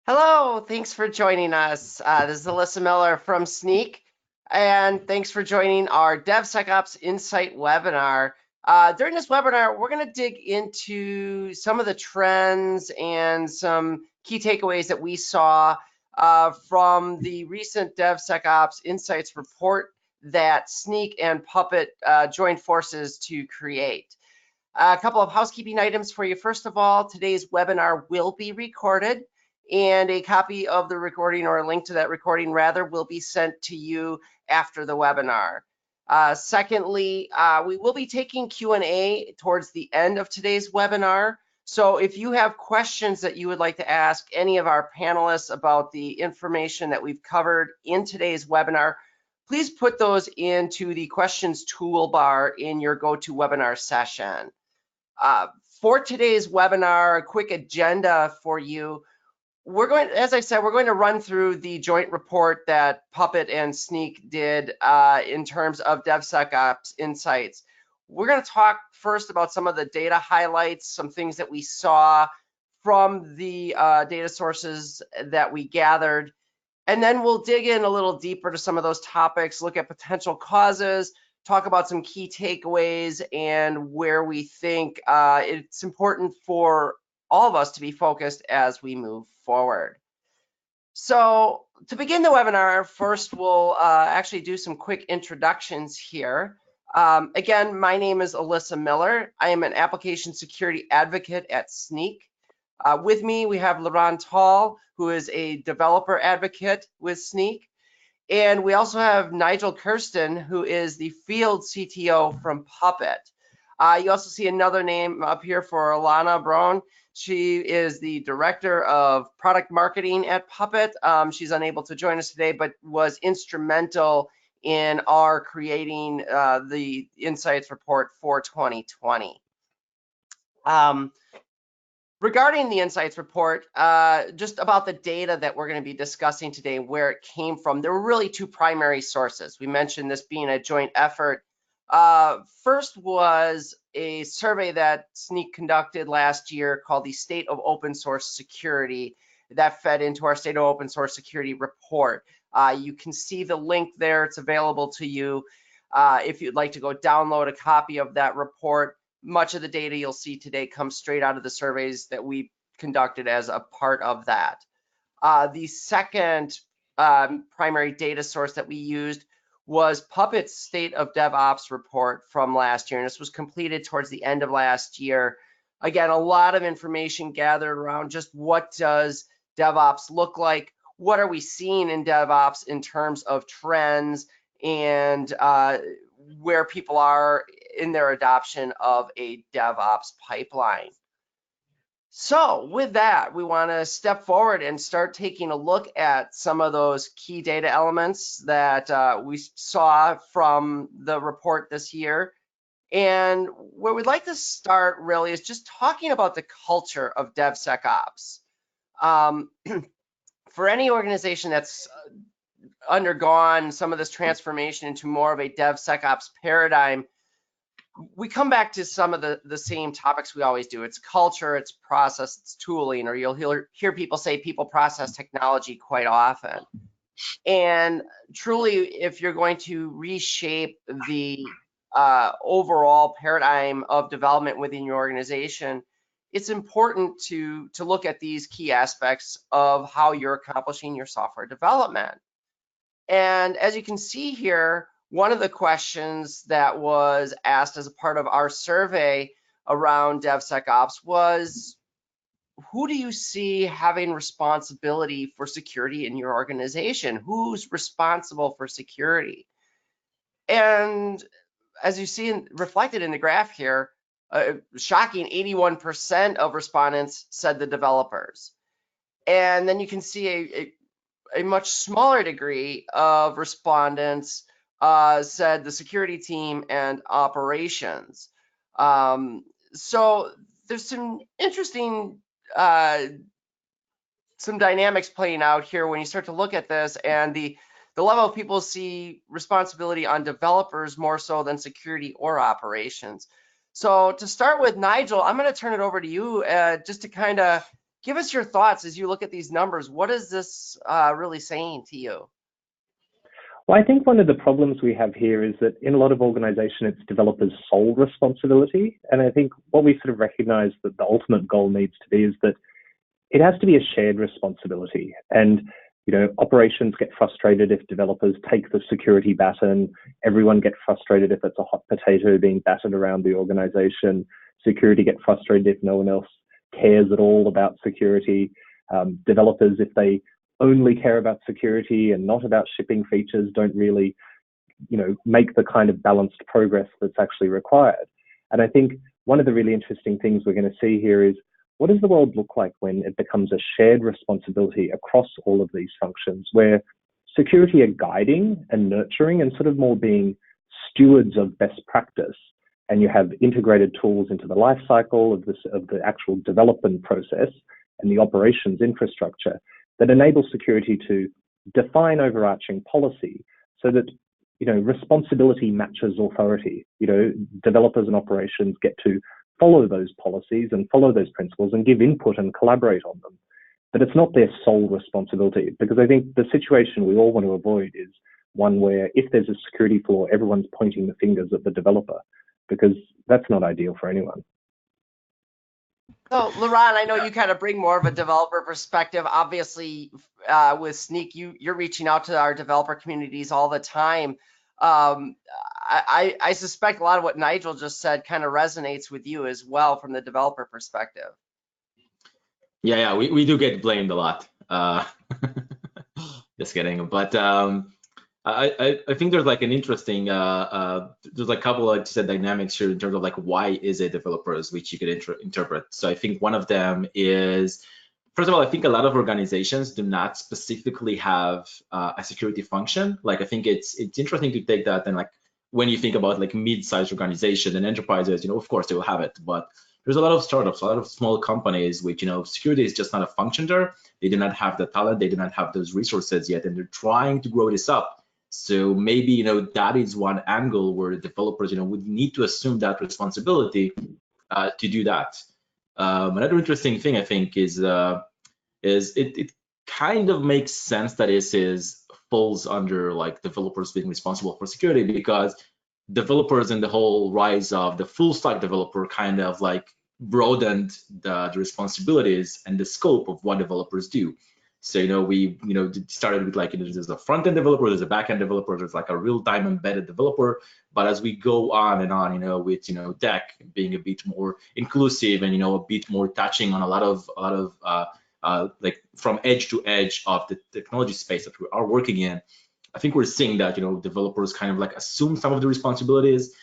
Hello, thanks for joining us. This is Alyssa Miller from Snyk, and thanks for joining our DevSecOps Insight webinar. During this webinar, we're going to dig into some of the trends and some key takeaways that we saw from the recent DevSecOps Insights report that Snyk and Puppet joined forces to create. A couple of housekeeping items for you. First of all, today's webinar will be recorded, and a copy of the recording, or a link to that recording rather, will be sent to you after the webinar. Secondly, we will be taking Q&A towards the end of today's webinar. So if you have questions that you would like to ask any of our panelists about the information that we've covered in today's webinar, please put those into the questions toolbar in your GoToWebinar session. For today's webinar, a quick agenda for you. We're going, as I said, we're going to run through the joint report that Puppet and Snyk did in terms of DevSecOps insights. We're going to talk first about some of the data highlights, some things that we saw from the data sources that we gathered. And then we'll dig in a little deeper to some of those topics, look at potential causes, talk about some key takeaways, and where we think it's important for all of us to be focused as we move forward. So to begin the webinar, first we'll actually do some quick introductions here. Again, my name is Alyssa Miller. I am an application security advocate at Snyk. With me, we have Laurent Tall, who is a developer advocate with Snyk. And we also have Nigel Kirsten, who is the field CTO from Puppet. You also see another name up here for Alana Brown. She is the director of product marketing at Puppet. She's unable to join us today, but was instrumental in our creating the Insights report for 2020. Regarding the Insights report, just about the data that we're going to be discussing today, where it came from, there were really two primary sources. We mentioned this being a joint effort. First was a survey that Snyk conducted last year called the State of Open Source Security that fed into our State of Open Source Security report. You can see the link there. It's available to you if you'd like to go download a copy of that report. Much of the data you'll see today comes straight out of the surveys that we conducted as a part of that. The second primary data source that we used was Puppet's State of DevOps report from last year, and this was completed towards the end of last year. Again, a lot of information gathered around just what does DevOps look like, what are we seeing in DevOps in terms of trends, and where people are in their adoption of a DevOps pipeline. So with that, we want to step forward and start taking a look at some of those key data elements that we saw from the report this year. And where we'd like to start really is just talking about the culture of DevSecOps. For any organization that's undergone some of this transformation into more of a DevSecOps paradigm, we come back to some of the same topics we always do. It's culture, it's process, it's tooling, or you'll hear people say people, process, technology quite often. And truly, if you're going to reshape the overall paradigm of development within your organization, it's important to look at these key aspects of how you're accomplishing your software development. And as you can see here, one of the questions that was asked as a part of our survey around DevSecOps was, who do you see having responsibility for security in your organization? Who's responsible for security? And as you see reflected in the graph here, shocking 81% of respondents said the developers. And then you can see a much smaller degree of respondents said the security team and operations. So there's some interesting some dynamics playing out here when you start to look at this, and the level of people see responsibility on developers more so than security or operations. So to start with, Nigel, I'm going to turn it over to you just to kind of give us your thoughts as you look at these numbers. What is this really saying to you? Well, I think one of the problems we have here is that in a lot of organizations, it's developers' sole responsibility. And I think what we sort of recognize that the ultimate goal needs to be is that it has to be a shared responsibility. And, operations get frustrated if developers take the security baton. Everyone gets frustrated if it's a hot potato being battered around the organization. Security get frustrated if no one else cares at all about security. Developers, if they only care about security and not about shipping features, don't really, make the kind of balanced progress that's actually required. And I think one of the really interesting things we're going to see here is, what does the world look like when it becomes a shared responsibility across all of these functions, where security are guiding and nurturing and sort of more being stewards of best practice, and you have integrated tools into the life cycle of the actual development process and the operations infrastructure that enable security to define overarching policy so that, responsibility matches authority. Developers and operations get to follow those policies and follow those principles and give input and collaborate on them. But it's not their sole responsibility, because I think the situation we all want to avoid is one where if there's a security flaw, everyone's pointing the fingers at the developer, because that's not ideal for anyone. So, Laurent, I know you kind of bring more of a developer perspective. Obviously, with Snyk, you're reaching out to our developer communities all the time. I suspect a lot of what Nigel just said kind of resonates with you as well from the developer perspective. Yeah, we do get blamed a lot. Just kidding. But I think there's like an interesting, there's like a couple of dynamics here in terms of like, why is it developers, which you could interpret. So I think one of them is, first of all, I think a lot of organizations do not specifically have a security function. Like, I think it's interesting to take that, and like when you think about like mid-sized organizations and enterprises, of course they will have it, but there's a lot of startups, a lot of small companies which, security is just not a function there. They do not have the talent, they do not have those resources yet, and they're trying to grow this up. So maybe, that is one angle where developers, would need to assume that responsibility to do that. Another interesting thing, I think, is it kind of makes sense that this falls under like developers being responsible for security, because developers and the whole rise of the full stack developer kind of like broadened the responsibilities and the scope of what developers do. So, we, started with like, there's a front-end developer, there's a back-end developer, there's like a real-time embedded developer. But as we go on and on, with, tech being a bit more inclusive and, a bit more touching on a lot of like from edge to edge of the technology space that we are working in, I think we're seeing that, developers kind of like assume some of the responsibilities.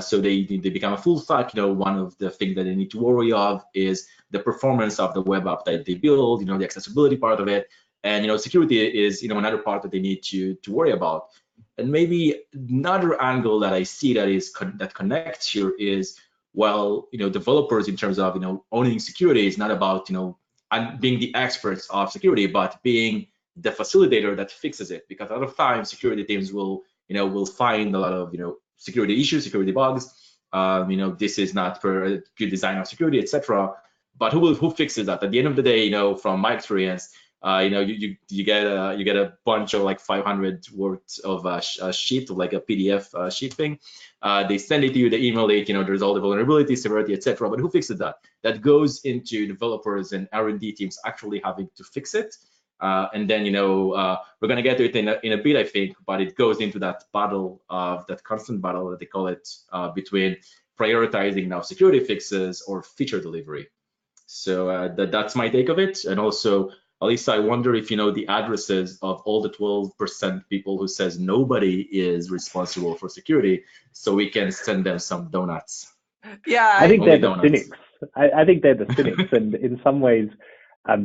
So they become a full stack. One of the things that they need to worry of is the performance of the web app that they build, the accessibility part of it. And, security is, another part that they need to worry about. And maybe another angle that I see that connects here is, well, developers in terms of, owning security is not about, being the experts of security, but being the facilitator that fixes it. Because a lot of times security teams will find a lot of, security issues, security bugs. This is not per good design of security, etc. But who fixes that? At the end of the day, from my experience, you get a bunch of like 500 words of a sheet, like a PDF sheet thing. They send it to you, they email it. There's all the vulnerability, severity, etc. But who fixes that? That goes into developers and R&D teams actually having to fix it. And then, we're going to get to it in a bit, I think, but it goes into that constant battle that they call it, between prioritizing now security fixes or feature delivery. So that's my take of it. And also, Alisa, I wonder if the addresses of all the 12% people who says nobody is responsible for security, so we can send them some donuts. Yeah, I think they're the cynics. I think they're the cynics, and in some ways, I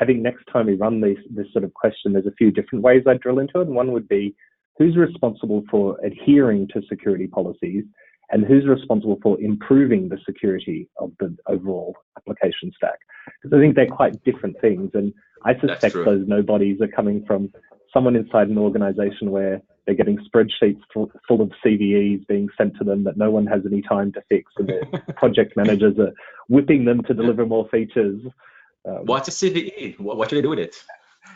think next time we run this sort of question, there's a few different ways I'd drill into it. And one would be, who's responsible for adhering to security policies, and who's responsible for improving the security of the overall application stack? Because I think they're quite different things. And I suspect those nobodies are coming from someone inside an organization where they're getting spreadsheets full of CVEs being sent to them that no one has any time to fix, and the project managers are whipping them to deliver more features. What's a CVE? What should I do with it?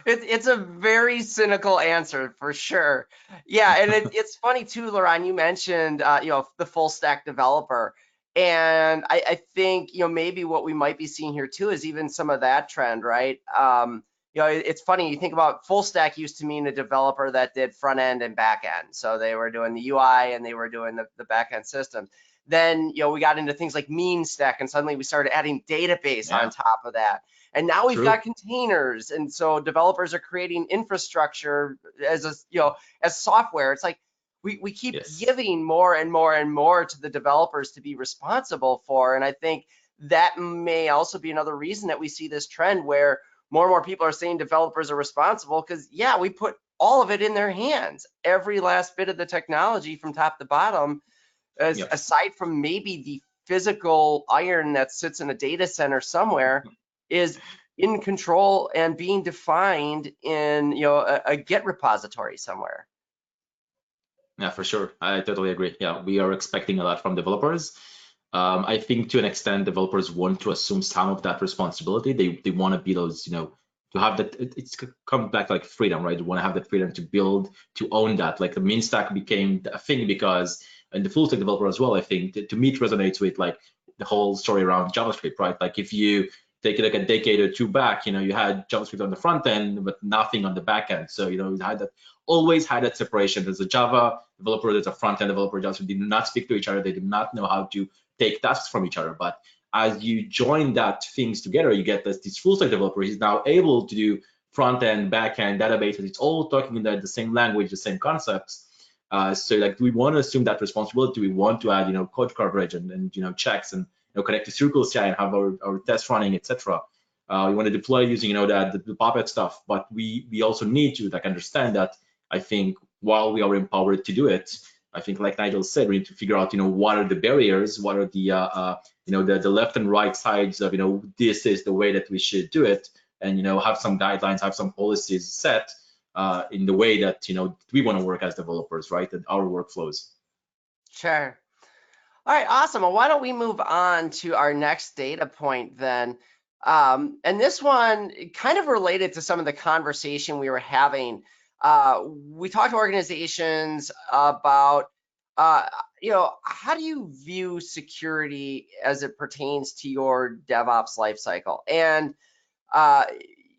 It's a very cynical answer for sure. Yeah, and it's funny too, Laurent. You mentioned the full stack developer, and I think maybe what we might be seeing here too is even some of that trend, right? It's funny. You think about full stack used to mean a developer that did front end and back end, so they were doing the UI and they were doing the back end systems. Then we got into things like mean stack, and suddenly we started adding database on Yeah, top of that. And now we've true. got containers, and so developers are creating infrastructure as as software. It's like we keep Yes. giving more and more and more to the developers to be responsible for. And I think that may also be another reason that we see this trend where more and more people are saying developers are responsible, because yeah, we put all of it in their hands, every last bit of the technology from top to bottom, Yep. aside from maybe the physical iron that sits in a data center somewhere, is in control and being defined in a Git repository somewhere. Yeah, for sure. I totally agree. Yeah, we are expecting a lot from developers. I think to an extent, developers want to assume some of that responsibility. They want to be those, to have that. It's come back like freedom, right? They want to have that freedom to build, to own that. Like the mean stack became a thing because, and the full stack developer as well, I think, to me, it resonates with like the whole story around JavaScript, right? Like if you take like a decade or two back, you had JavaScript on the front end, but nothing on the back end. So, you had that, always had that separation. There's a Java developer, there's a front end developer. JavaScript did not speak to each other. They did not know how to take tasks from each other. But as you join that things together, you get this full stack developer. He's now able to do front end, back end, databases. It's all talking in the same language, the same concepts. So like, we want to assume that responsibility. We want to add, code coverage and checks and connect to Circle CI and have our tests running, etc. We want to deploy using the Puppet stuff, but we also need to like understand that. I think while we are empowered to do it, I think like Nigel said, we need to figure out what are the barriers, what are the left and right sides of this is the way that we should do it, and have some guidelines, have some policies set in the way that we want to work as developers, right? And our workflows. Sure. All right, awesome. Well, why don't we move on to our next data point then? And this one kind of related to some of the conversation we were having. We talked to organizations about, how do you view security as it pertains to your DevOps lifecycle? And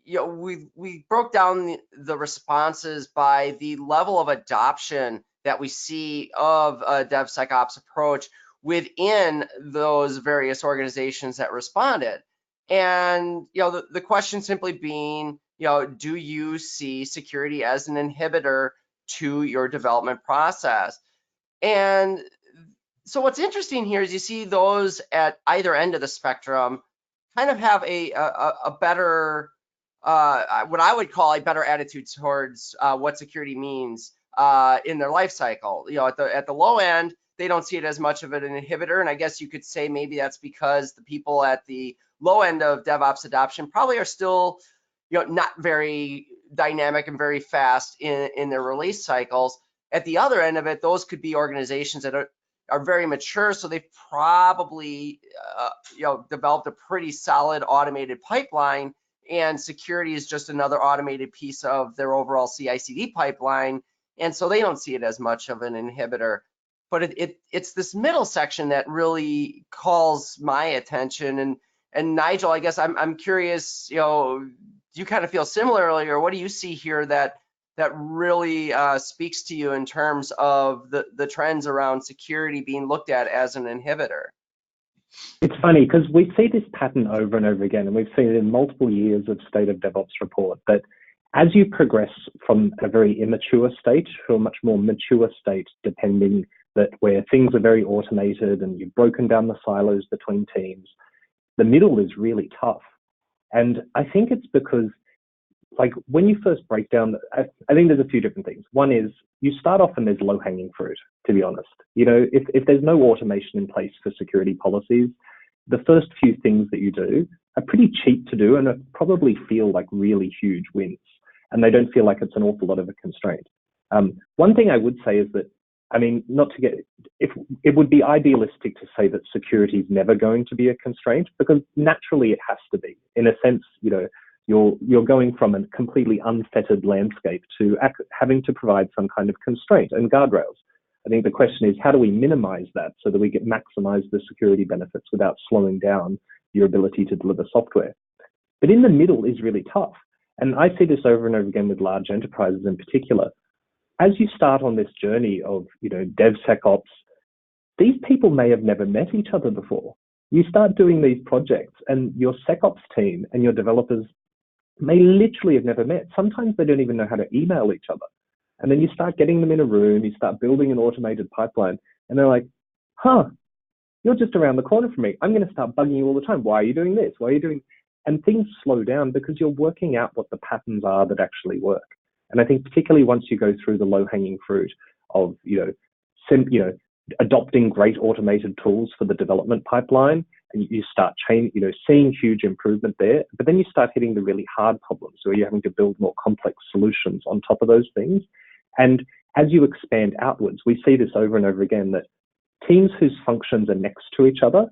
we broke down the responses by the level of adoption that we see of a DevSecOps approach within those various organizations that responded. And the question simply being, do you see security as an inhibitor to your development process? And so what's interesting here is you see those at either end of the spectrum kind of have a better, what I would call a better attitude towards what security means in their life cycle. At the low end, they don't see it as much of an inhibitor, and I guess you could say maybe that's because the people at the low end of DevOps adoption probably are still, not very dynamic and very fast in their release cycles. At the other end of it, those could be organizations that are very mature, so they've probably developed a pretty solid automated pipeline, and security is just another automated piece of their overall CI/CD pipeline, and so they don't see it as much of an inhibitor. But it's this middle section that really calls my attention. And Nigel, I guess I'm curious, do you kind of feel similarly, or what do you see here that really speaks to you in terms of the trends around security being looked at as an inhibitor? It's funny because we see this pattern over and over again, and we've seen it in multiple years of State of DevOps report, that as you progress from a very immature state to a much more mature state, depending that where things are very automated and you've broken down the silos between teams, the middle is really tough. And I think it's because, like, when you first break down, I think there's a few different things. One is you start off and there's low-hanging fruit, to be honest. If there's no automation in place for security policies, the first few things that you do are pretty cheap to do and probably feel like really huge wins. And they don't feel like it's an awful lot of a constraint. One thing I would say is that I mean, not to get, if it would be idealistic to say that security is never going to be a constraint, because naturally it has to be. In a sense, you know, you're going from a completely unfettered landscape to having to provide some kind of constraint and guardrails. I think the question is, how do we minimize that so that we get maximize the security benefits without slowing down your ability to deliver software? But in the middle is really tough. And I see this over and over again with large enterprises in particular. As you start on this journey of, you know, DevSecOps, these people may have never met each other before. You start doing these projects and your SecOps team and your developers may literally have never met. Sometimes they don't even know how to email each other. And then you start getting them in a room, you start building an automated pipeline, and they're like, huh, you're just around the corner from me. I'm going to start bugging you all the time. Why are you doing this? Why are you doing? And things slow down because you're working out what the patterns are that actually work. And I think particularly once you go through the low-hanging fruit of, adopting great automated tools for the development pipeline, and you start seeing huge improvement there, but then you start hitting the really hard problems where you're having to build more complex solutions on top of those things. And as you expand outwards, we see this over and over again, that teams whose functions are next to each other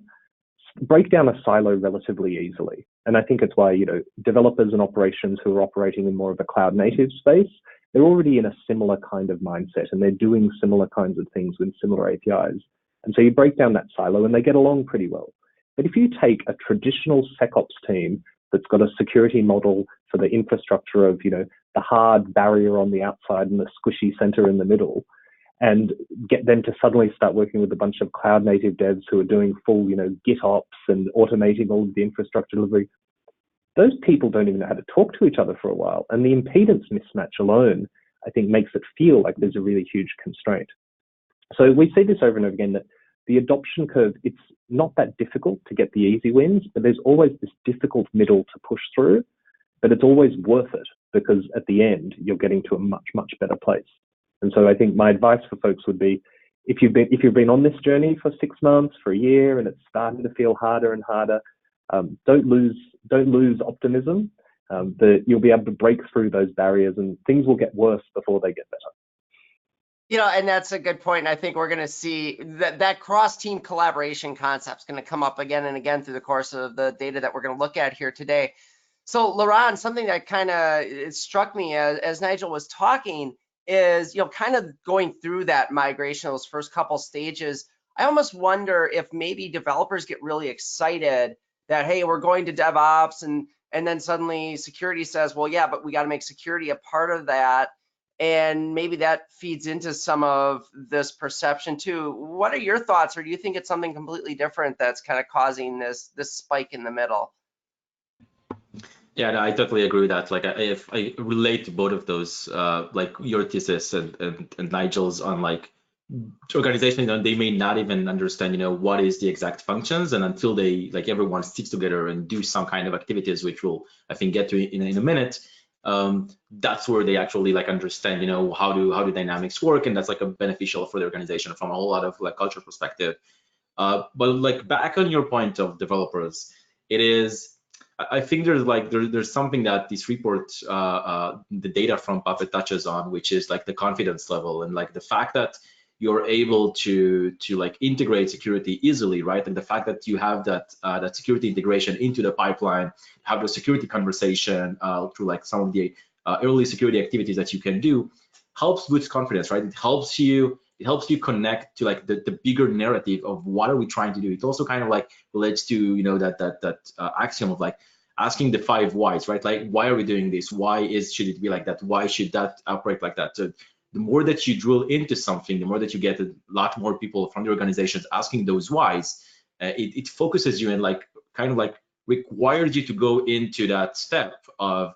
break down a silo relatively easily. And I think it's why, you know, developers and operations who are operating in more of a cloud native space, they're already in a similar kind of mindset and they're doing similar kinds of things with similar APIs. And so you break down that silo and they get along pretty well. But if you take a traditional SecOps team that's got a security model for the infrastructure of, you know, the hard barrier on the outside and the squishy center in the middle, and get them to suddenly start working with a bunch of cloud native devs who are doing full, you know, GitOps and automating all of the infrastructure delivery, those people don't even know how to talk to each other for a while. And the impedance mismatch alone, I think, makes it feel like there's a really huge constraint. So we see this over and over again, that the adoption curve, it's not that difficult to get the easy wins, but there's always this difficult middle to push through, but it's always worth it because at the end, you're getting to a much, much better place. And so I think my advice for folks would be, if you've been on this journey for 6 months, for a year, and it's starting to feel harder and harder, don't lose optimism. That you'll be able to break through those barriers, and things will get worse before they get better. You know, and that's a good point. And I think we're going to see that cross-team collaboration concept is going to come up again and again through the course of the data that we're going to look at here today. So, Laurent, something that kind of struck me as Nigel was talking is, you know, kind of going through that migration, those first couple stages. I almost wonder if maybe developers get really excited that, hey, we're going to DevOps, and then suddenly security says, well, yeah, but we got to make security a part of that. And maybe that feeds into some of this perception too. What are your thoughts, or do you think it's something completely different that's kind of causing this spike in the middle? Yeah, no, I totally agree with that. Like, if I relate to both of those, like your thesis and Nigel's on, like, organizations, they may not even understand, what is the exact functions, and until they, like, everyone sticks together and do some kind of activities, which we'll, I think, get to in a minute. That's where they actually, like, understand, how do dynamics work, and that's, like, a beneficial for the organization from a whole lot of, like, culture perspective. But, like, back on your point of developers, it is, I think there's something that this report, the data from Puppet touches on, which is, like, the confidence level, and, like, the fact that you're able to like integrate security easily, right? And the fact that you have that that security integration into the pipeline, have the security conversation through, like, some of the early security activities that you can do, helps boost confidence, right? It helps you connect to, like, the bigger narrative of what are we trying to do. It also kind of, like, relates to, that axiom of, like, asking the 5 whys, right? Like, why are we doing this? Should it be like that? Why should that operate like that? So the more that you drill into something, the more that you get a lot more people from the organizations asking those whys, it focuses you and, like, kind of, like, requires you to go into that step of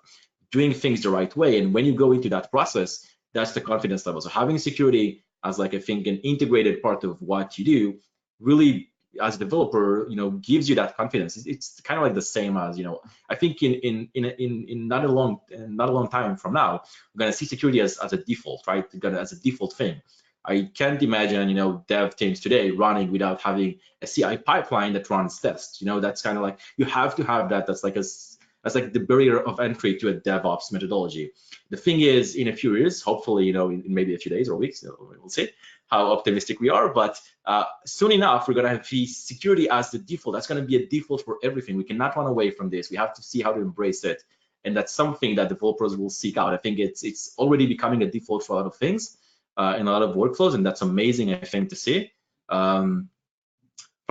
doing things the right way. And when you go into that process, that's the confidence level. So having security as, like, I think, an integrated part of what you do really, as a developer, gives you that confidence. It's kind of like the same as, I think in not a long time from now, we're gonna see security as a default, right? As a default thing. I can't imagine, dev teams today running without having a CI pipeline that runs tests. That's kind of like, you have to have that. That's like the barrier of entry to a DevOps methodology. The thing is, in a few years, hopefully, in maybe a few days or weeks, we'll see. how optimistic we are, but soon enough, we're going to see security as the default. That's going to be a default for everything. We cannot run away from this. We have to see how to embrace it. And that's something that developers will seek out. I think it's already becoming a default for a lot of things in a lot of workflows, and that's amazing, I think, to see. From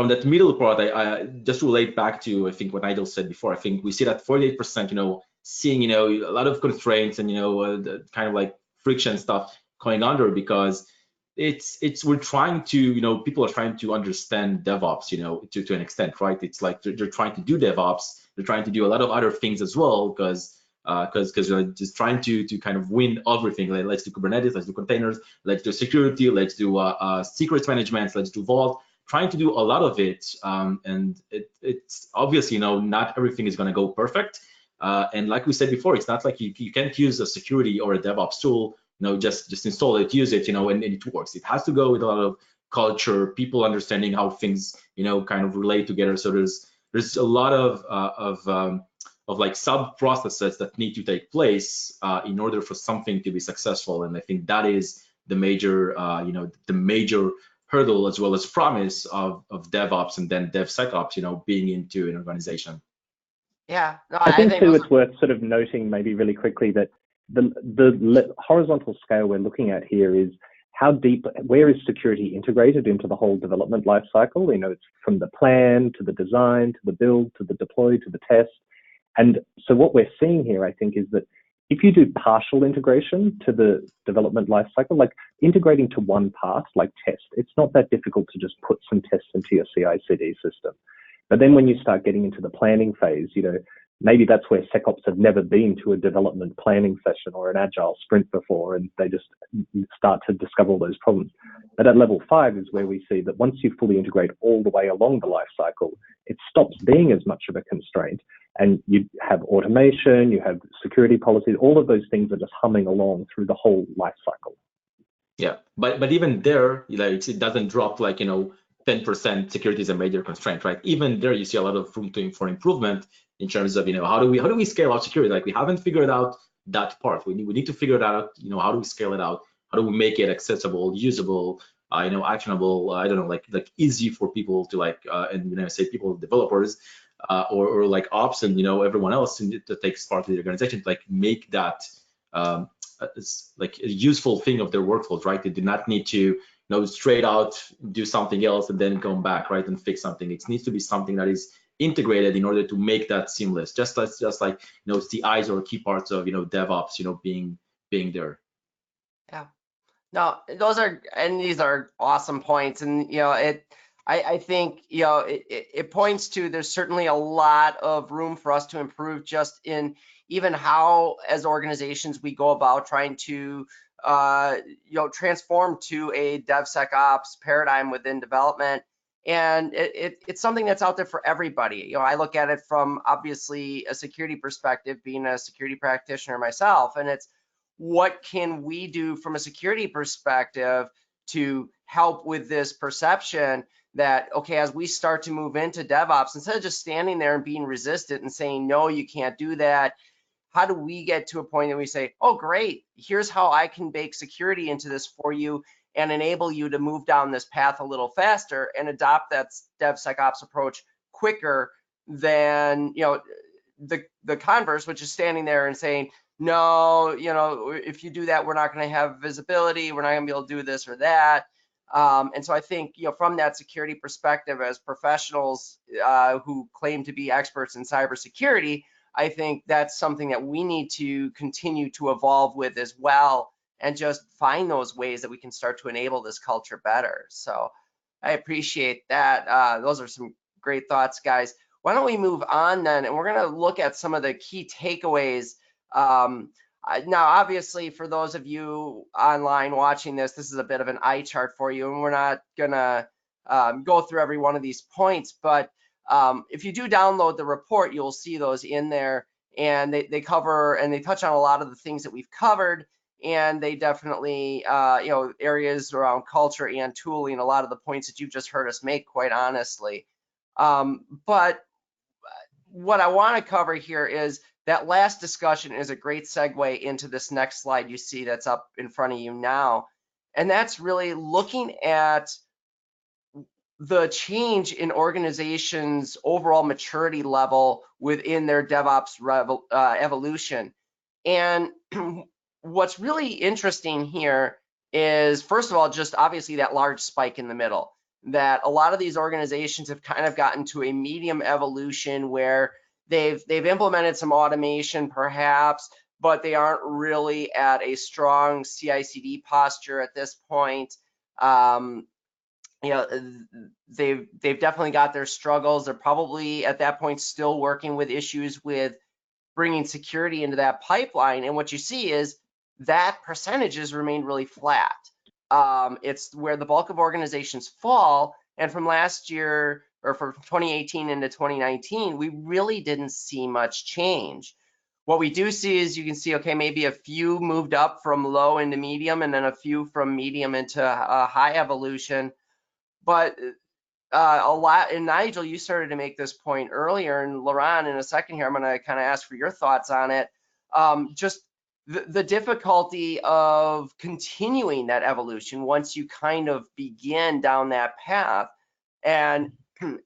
that middle part, I just relate back to, I think, what Nigel said before. I think we see that 48%, seeing, a lot of constraints and, the kind of like friction stuff going under, because we're trying to, people are trying to understand DevOps, to an extent, right? It's like they're trying to do DevOps. They're trying to do a lot of other things as well, because they're just trying to kind of win everything. Like, let's do Kubernetes, let's do containers, let's do security, let's do secrets management, let's do Vault. Trying to do a lot of it, and it's obviously, not everything is going to go perfect. And like we said before, it's not like you can't use a security or a DevOps tool, just install it, use it, and it works. It has to go with a lot of culture, people understanding how things, kind of relate together. So there's a lot of like sub processes that need to take place in order for something to be successful. And I think that is the major, the major hurdle as well as promise of DevOps and then DevSecOps, being into an organization. Yeah, no, I think too, it's worth sort of noting maybe really quickly that the horizontal scale we're looking at here is how deep, where is security integrated into the whole development lifecycle? It's from the plan to the design to the build to the deploy to the test. And so what we're seeing here, I think, is that if you do partial integration to the development lifecycle, like integrating to one part, like test, it's not that difficult to just put some tests into your CI/CD system. But then when you start getting into the planning phase, maybe that's where SecOps have never been to a development planning session or an agile sprint before, and they just start to discover all those problems. But at level 5 is where we see that once you fully integrate all the way along the life cycle, it stops being as much of a constraint. And you have automation, you have security policies, all of those things are just humming along through the whole life cycle. Yeah, but even there, it doesn't drop like, 10% security is a major constraint, right? Even there, you see a lot of room for improvement in terms of, how do we scale out security? Like, we haven't figured out that part. We need to figure it out. How do we scale it out? How do we make it accessible, usable, actionable? I don't know, like easy for people to and say people, developers, or like ops and everyone else that takes part of the organization, like make that like a useful thing of their workflows, right? They do not need to straight out do something else and then come back, right, and fix something. It needs to be something that is integrated in order to make that seamless, just like CIs or key parts of DevOps being there. Yeah, no, these are awesome points, and I think it points to there's certainly a lot of room for us to improve just in even how as organizations we go about trying to transform to a DevSecOps paradigm within development. And it's something that's out there for everybody. I look at it from obviously a security perspective, being a security practitioner myself, and it's what can we do from a security perspective to help with this perception that, okay, as we start to move into DevOps, instead of just standing there and being resistant and saying, no, you can't do that, how do we get to a point that we say, oh, great, here's how I can bake security into this for you and enable you to move down this path a little faster and adopt that DevSecOps approach quicker than the converse, which is standing there and saying, no, if you do that, we're not going to have visibility, we're not going to be able to do this or that. And so I think, from that security perspective, as professionals who claim to be experts in cybersecurity, I think that's something that we need to continue to evolve with as well, and just find those ways that we can start to enable this culture better. So I appreciate that. Those are some great thoughts, guys. Why don't we move on then, and we're going to look at some of the key takeaways. Now, obviously, for those of you online watching this is a bit of an eye chart for you, and we're not going to go through every one of these points, but if you do download the report, you'll see those in there, and they cover and they touch on a lot of the things that we've covered, and they definitely, areas around culture and tooling, a lot of the points that you've just heard us make, quite honestly. But what I want to cover here is that last discussion is a great segue into this next slide you see that's up in front of you now. and that's really looking at the change in organizations' overall maturity level within their DevOps evolution. And what's really interesting here is, first of all, just obviously that large spike in the middle, that a lot of these organizations have kind of gotten to a medium evolution where they've implemented some automation perhaps, but they aren't really at a strong CI/CD posture at this point. You know, they've definitely got their struggles. They're probably at that point still working with issues with bringing security into that pipeline. And what you see is that percentage has remained really flat. It's where the bulk of organizations fall. And from last year, or from 2018 into 2019, we really didn't see much change. What we do see is, you can see, okay, maybe a few moved up from low into medium, and then a few from medium into high evolution. But a lot, and Nigel, you started to make this point earlier, and Laurent, in a second here, I'm going to kind of ask for your thoughts on it. Just the difficulty of continuing that evolution once you kind of begin down that path, and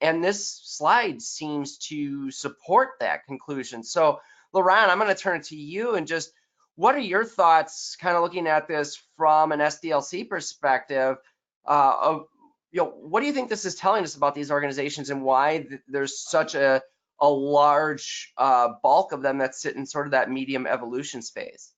this slide seems to support that conclusion. So, Laurent, I'm going to turn it to you, and just what are your thoughts, kind of looking at this from an SDLC perspective, of, you know, what do you think this is telling us about these organizations, and why there's such a large bulk of them that sit in sort of that medium evolution space?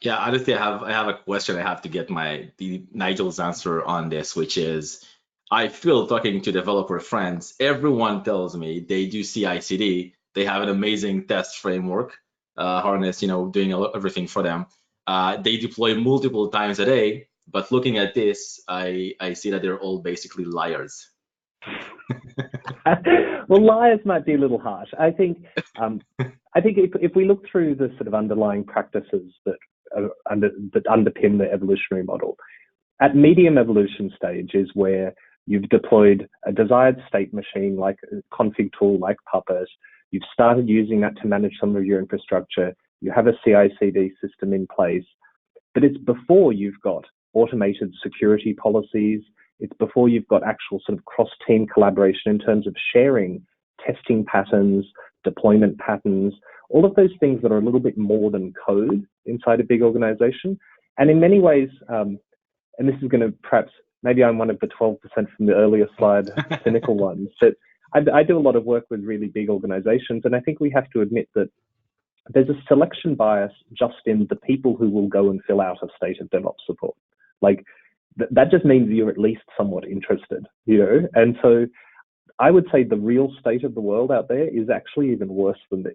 Yeah, honestly, I have a question. I have to get Nigel's answer on this, which is, I feel, talking to developer friends, everyone tells me they do CI/CD. They have an amazing test framework, harness, doing everything for them. They deploy multiple times a day. But looking at this, I see that they're all basically liars. Well, liars might be a little harsh. I think if we look through the sort of underlying practices that underpin the evolutionary model, at medium evolution stage is where you've deployed a desired state machine like a config tool like Puppet. You've started using that to manage some of your infrastructure. You have a CI/CD system in place, but it's before you've got automated security policies. It's before you've got actual sort of cross-team collaboration in terms of sharing testing patterns, deployment patterns, all of those things that are a little bit more than code inside a big organization. And in many ways, and this is going to perhaps, maybe I'm one of the 12% from the earlier slide, cynical ones, but I do a lot of work with really big organizations, and I think we have to admit that there's a selection bias just in the people who will go and fill out a state of DevOps support. Like, that just means you're at least somewhat interested, And so I would say the real state of the world out there is actually even worse than this.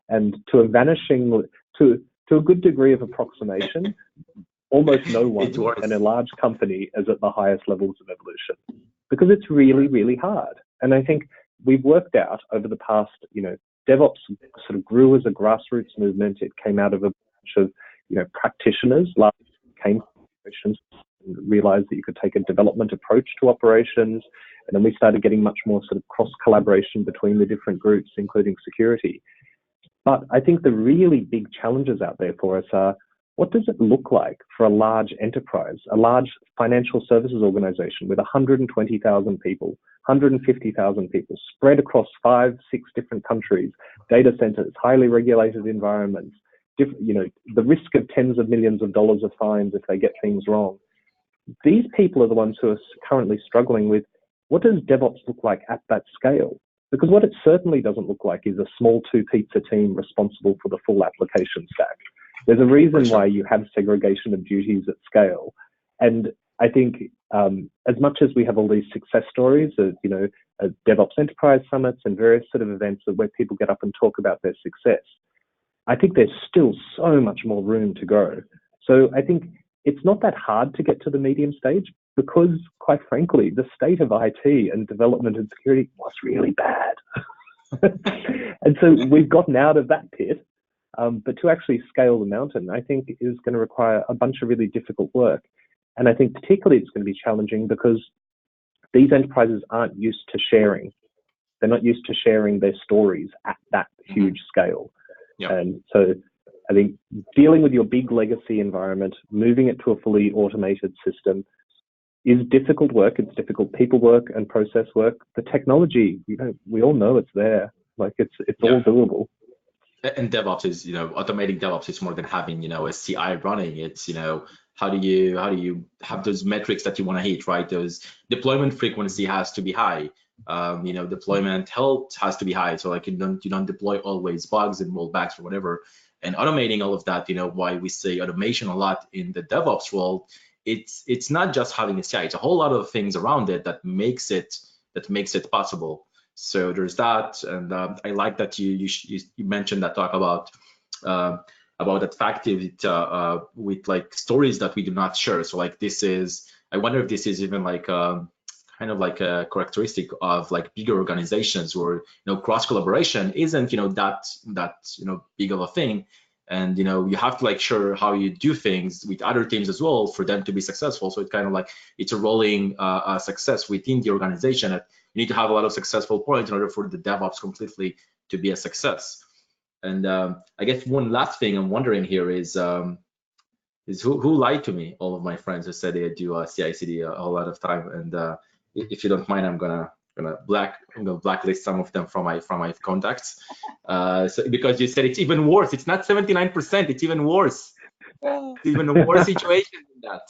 And to a good degree of approximation, almost no one in a large company is at the highest levels of evolution, because it's really, really hard. And I think we've worked out over the past, DevOps sort of grew as a grassroots movement. It came out of a bunch of, practitioners, came operations, and realized that you could take a development approach to operations. And then we started getting much more sort of cross collaboration between the different groups, including security. But I think the really big challenges out there for us are, what does it look like for a large enterprise, a large financial services organization with 120,000 people, 150,000 people spread across 5-6 different countries, data centers, highly regulated environments, the risk of tens of millions of dollars of fines if they get things wrong. These people are the ones who are currently struggling with, what does DevOps look like at that scale? Because what it certainly doesn't look like is a small 2-pizza team responsible for the full application stack. There's a reason why you have segregation of duties at scale. And I think as much as we have all these success stories of, DevOps enterprise summits and various sort of events where people get up and talk about their success, I think there's still so much more room to grow. So I think it's not that hard to get to the medium stage, because quite frankly, the state of IT and development and security was really bad. And so we've gotten out of that pit, but to actually scale the mountain, I think is going to require a bunch of really difficult work. And I think particularly it's going to be challenging because these enterprises aren't used to sharing. They're not used to sharing their stories at that huge scale. Yep. And so I think dealing with your big legacy environment, moving it to a fully automated system is difficult work. It's difficult people work and process work. The technology, we all know it's there. Like it's all doable. And DevOps is, automating DevOps is more than having, a CI running. It's, how do you have those metrics that you want to hit, right? Those deployment frequency has to be high. Deployment health has to be high. So like you don't deploy always bugs and rollbacks or whatever. And automating all of that, why we say automation a lot in the DevOps world, it's not just having a CI. It's a whole lot of things around it that makes it possible. So there's that, and I like that you mentioned that talk about that fact with like stories that we do not share. So like I wonder if this is even like kind of like a characteristic of like bigger organizations where cross collaboration isn't that big of a thing, and you have to like share how you do things with other teams as well for them to be successful. So it's kind of like it's a rolling success within the organization. You need to have a lot of successful points in order for the DevOps completely to be a success. And I guess one last thing I'm wondering here is who lied to me? All of my friends who said they do CI/CD a whole lot of time. And if you don't mind, I'm gonna blacklist some of them from my contacts. So because you said it's even worse. It's not 79%. It's even worse. It's even a worse situation than that.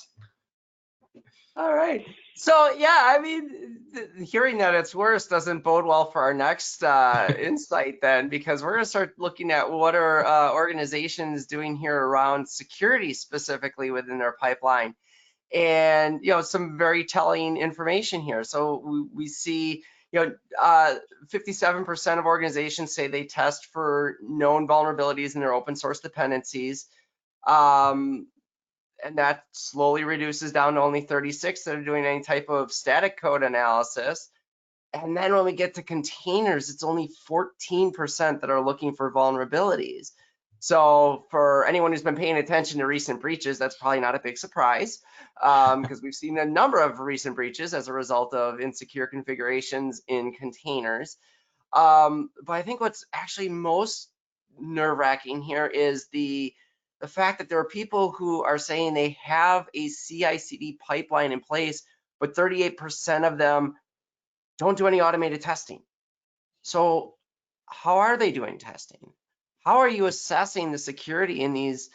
All right. So yeah, I mean, hearing that it's worse doesn't bode well for our next insight then, because we're going to start looking at what are organizations doing here around security specifically within their pipeline, and some very telling information here. So we see 57% of organizations say they test for known vulnerabilities in their open source dependencies. And that slowly reduces down to only 36 that are doing any type of static code analysis. And then when we get to containers, it's only 14% that are looking for vulnerabilities. So for anyone who's been paying attention to recent breaches, that's probably not a big surprise, because we've seen a number of recent breaches as a result of insecure configurations in containers. But I think what's actually most nerve-wracking here is the fact that there are people who are saying they have a CI/CD pipeline in place, but 38% of them don't do any automated testing. So how are they doing testing? How are you assessing the security in these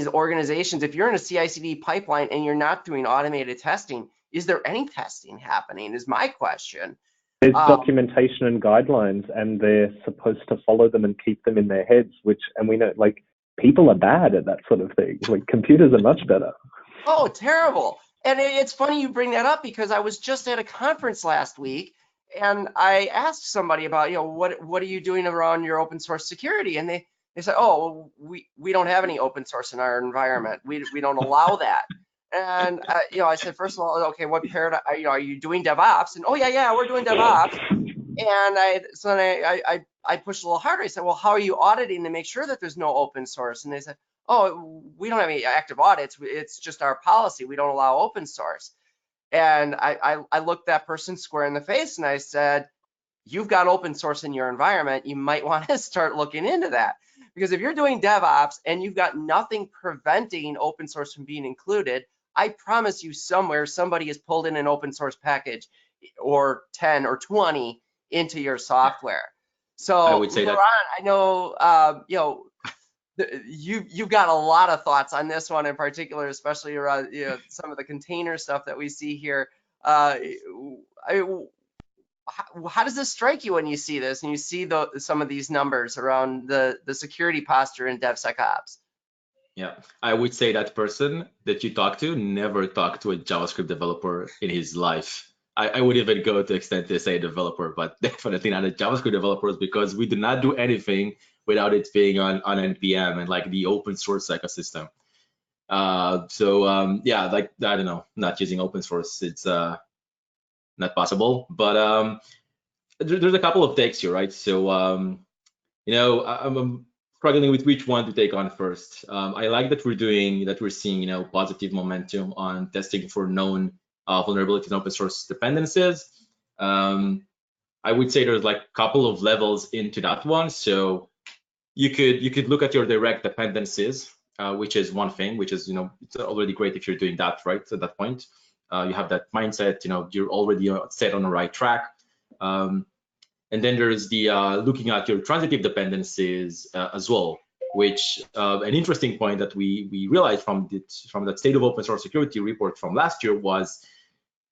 organizations? If you're in a CI/CD pipeline and you're not doing automated testing, is there any testing happening is my question. There's documentation and guidelines, and they're supposed to follow them and keep them in their heads, and we know, like, people are bad at that sort of thing. Like, computers are much better. Oh, terrible. And it's funny you bring that up, because I was just at a conference last week, and I asked somebody about, what are you doing around your open source security? And they said, oh, we don't have any open source in our environment. We don't allow that. And I said, first of all, okay, what paradigm are you doing DevOps? And oh yeah, we're doing DevOps. And I pushed a little harder. I said, well, how are you auditing to make sure that there's no open source? And they said, oh, we don't have any active audits. It's just our policy. We don't allow open source. And I looked that person square in the face and I said, you've got open source in your environment. You might want to start looking into that, because if you're doing DevOps and you've got nothing preventing open source from being included, I promise you somewhere somebody has pulled in an open source package or 10 or 20 into your software. So I would say Laurent, that. I know you've got a lot of thoughts on this one in particular, especially around some of the container stuff that we see here. How does this strike you when you see this and you see some of these numbers around the security posture in DevSecOps? Yeah, I would say that person that you talk to never talked to a JavaScript developer in his life. I would even go to the extent to say developer, but definitely not a JavaScript developers, because we do not do anything without it being on NPM and like the open source ecosystem. Yeah, like, I don't know, not using open source, it's not possible. But there's a couple of takes here, right? So I'm struggling with which one to take on first. I like that we're seeing positive momentum on testing for known vulnerabilities in open source dependencies. I would say there's like a couple of levels into that one. So you could look at your direct dependencies, which is one thing, which is, it's already great if you're doing that, right? At that point, you have that mindset, you're already set on the right track. And then there's the looking at your transitive dependencies as well, which an interesting point that we realized from that State of Open Source Security report from last year was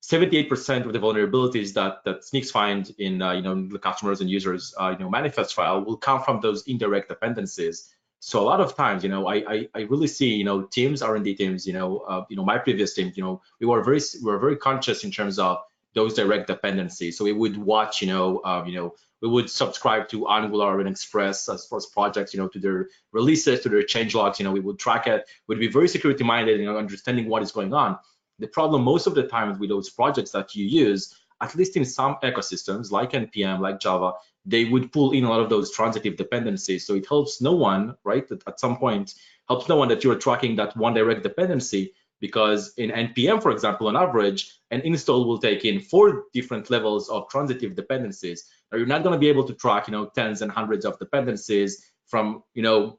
78% of the vulnerabilities that Snyks find in the customers and users manifest file will come from those indirect dependencies. So a lot of times, I really see teams, R&D teams, my previous team, we were very conscious in terms of those direct dependencies. So we would watch, we would subscribe to Angular and Express as far as projects, to their releases, to their change logs. We would track it. We'd be very security minded, understanding what is going on. The problem most of the time with those projects that you use, at least in some ecosystems like NPM, like Java, they would pull in a lot of those transitive dependencies. So it helps no one, right? At some point, helps no one that you're tracking that one direct dependency, because in NPM, for example, on average, an install will take in 4 different levels of transitive dependencies. Now, you're not going to be able to track, tens and hundreds of dependencies from,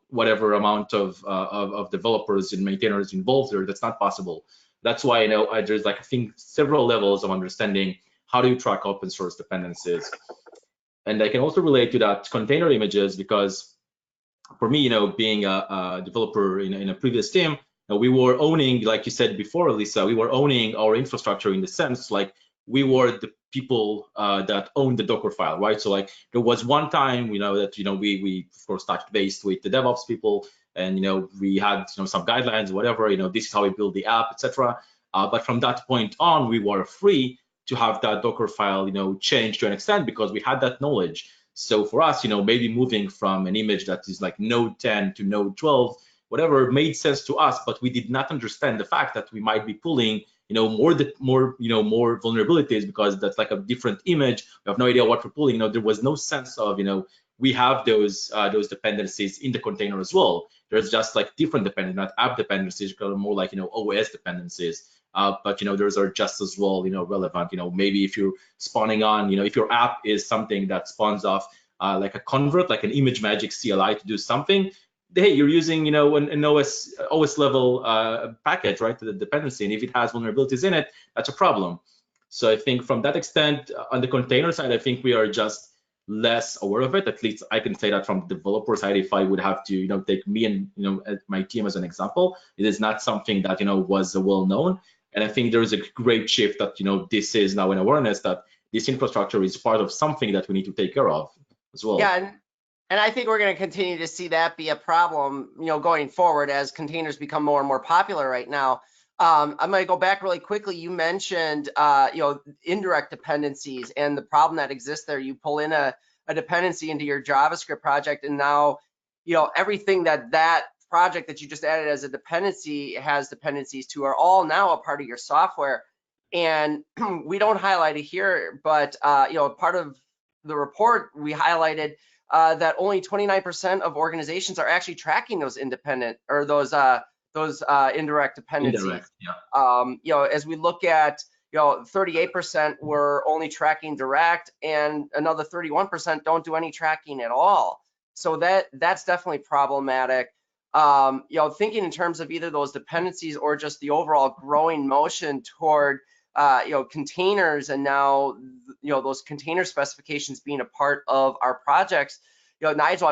whatever amount of developers and maintainers involved there. That's not possible. That's why, there's I think several levels of understanding how do you track open source dependencies. And I can also relate to that container images, because for me, being a developer in a previous team, we were owning, like you said before, Lisa, we were owning our infrastructure in the sense we were the people that owned the Docker file, right? So there was one time, that we of course touched base with the DevOps people, and we had some guidelines, whatever, this is how we build the app, etc. But from that point on, we were free to have that Docker file, change to an extent, because we had that knowledge. So for us, maybe moving from an image that is node 10 to node 12, whatever, made sense to us, but we did not understand the fact that we might be pulling, more vulnerabilities, because that's a different image. We have no idea what we're pulling. There was no sense of, we have those dependencies in the container as well. There's just different dependencies, not app dependencies, more OS dependencies. But those are just as well relevant. Maybe if you're spawning on, if your app is something that spawns off a convert, like an image magic CLI to do something, hey, you're using an OS level package, right, to the dependency, and if it has vulnerabilities in it, that's a problem. So I think from that extent, on the container side, I think we are just less aware of it. At least I can say that from the developer side. If I would have to take me and my team as an example, it is not something that was well known. And I think there is a great shift that this is now an awareness that this infrastructure is part of something that we need to take care of as well. Yeah, and I think we're going to continue to see that be a problem, going forward as containers become more and more popular right now. I'm going to go back really quickly. You mentioned, indirect dependencies and the problem that exists there. You pull in a dependency into your JavaScript project, and now, everything that project that you just added as a dependency has dependencies to are all now a part of your software. And we don't highlight it here, but part of the report we highlighted that only 29% of organizations are actually tracking those independent or those indirect dependencies. Indirect, yeah. As we look at 38% were only tracking direct, and another 31% don't do any tracking at all. So that's definitely problematic. Thinking in terms of either those dependencies or just the overall growing motion toward containers, and now those container specifications being a part of our projects. Nigel,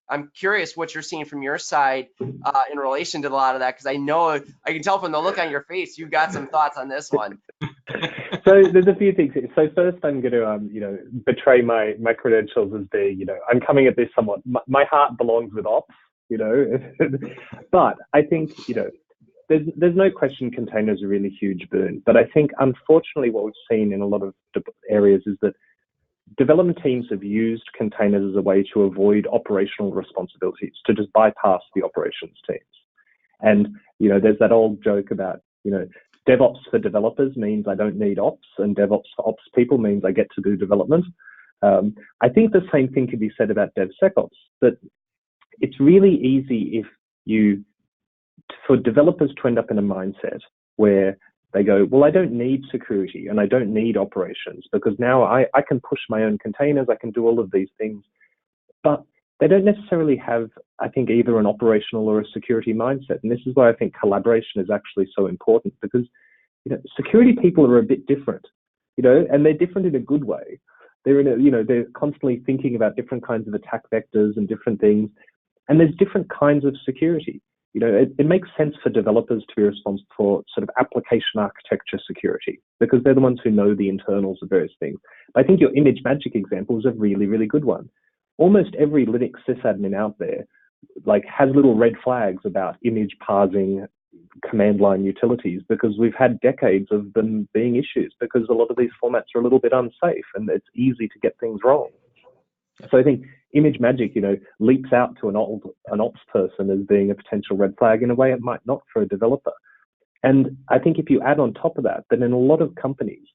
I'm curious what you're seeing from your side in relation to a lot of that, because I can tell from the look on your face you've got some thoughts on this one. So there's a few things. So first, I'm going to betray my credentials as being I'm coming at this somewhat. My heart belongs with ops, but I think there's no question containers are a really huge boon. But I think unfortunately what we've seen in a lot of areas is that development teams have used containers as a way to avoid operational responsibilities, to just bypass the operations teams. And there's that old joke about DevOps for developers means I don't need ops, and DevOps for ops people means I get to do development. I think the same thing can be said about DevSecOps, that it's really easy for developers to end up in a mindset where they go, well, I don't need security and I don't need operations, because now I can push my own containers, I can do all of these things. But they don't necessarily have, I think, either an operational or a security mindset. And this is why I think collaboration is actually so important, because security people are a bit different, and they're different in a good way. They're they're constantly thinking about different kinds of attack vectors and different things. And there's different kinds of security. It makes sense for developers to be responsible for sort of application architecture security, because they're the ones who know the internals of various things. But I think your ImageMagick example is a really, really good one. Almost every Linux sysadmin out there has little red flags about image parsing command line utilities, because we've had decades of them being issues, because a lot of these formats are a little bit unsafe and it's easy to get things wrong. So I think ImageMagick, leaps out to an ops person as being a potential red flag in a way it might not for a developer. And I think if you add on top of that, then in a lot of companies,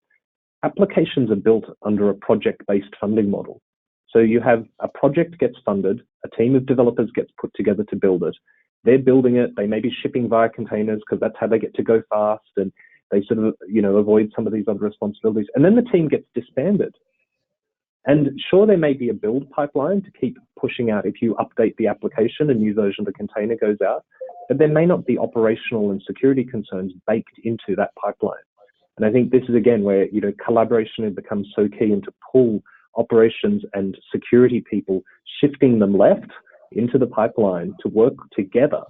applications are built under a project-based funding model. So you have a project gets funded, a team of developers gets put together to build it. They're building it. They may be shipping via containers because that's how they get to go fast, and they sort of, avoid some of these other responsibilities. And then the team gets disbanded. And sure, there may be a build pipeline to keep pushing out if you update the application, a new version of the container goes out, but there may not be operational and security concerns baked into that pipeline. And I think this is, again, where, collaboration has become so key, and to pull operations and security people, shifting them left into the pipeline to work together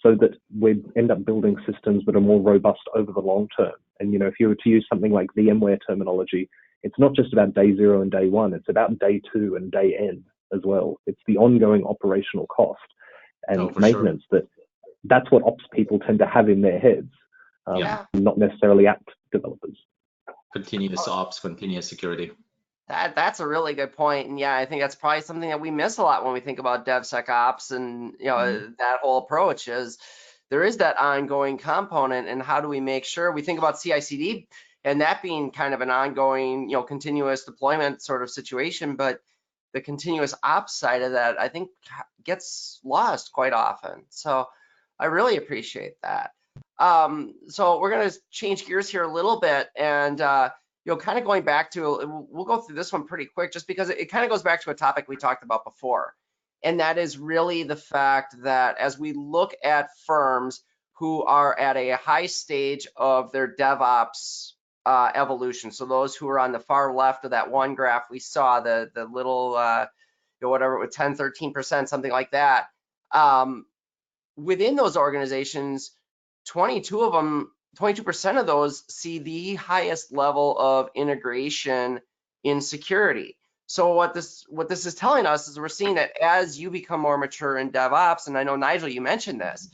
so that we end up building systems that are more robust over the long term. And, if you were to use something like VMware terminology, it's not just about day 0 and day 1, it's about day 2 and day N as well. It's the ongoing operational cost and maintenance that's what ops people tend to have in their heads, not necessarily app developers. Continuous ops, continuous security. That's a really good point. And yeah, I think that's probably something that we miss a lot when we think about DevSecOps, and that whole approach is there is that ongoing component. And how do we make sure we think about CI/CD and that being kind of an ongoing, continuous deployment sort of situation, but the continuous ops side of that, I think, gets lost quite often. So I really appreciate that. So we're going to change gears here a little bit, and kind of going back to, we'll go through this one pretty quick, just because it kind of goes back to a topic we talked about before, and that is really the fact that as we look at firms who are at a high stage of their DevOps evolution, so those who are on the far left of that one graph we saw, the little whatever, with 10, 13%, something like that, within those organizations, 22% of those see the highest level of integration in security. So what this is telling us is we're seeing that as you become more mature in DevOps, and I know, Nigel, you mentioned this,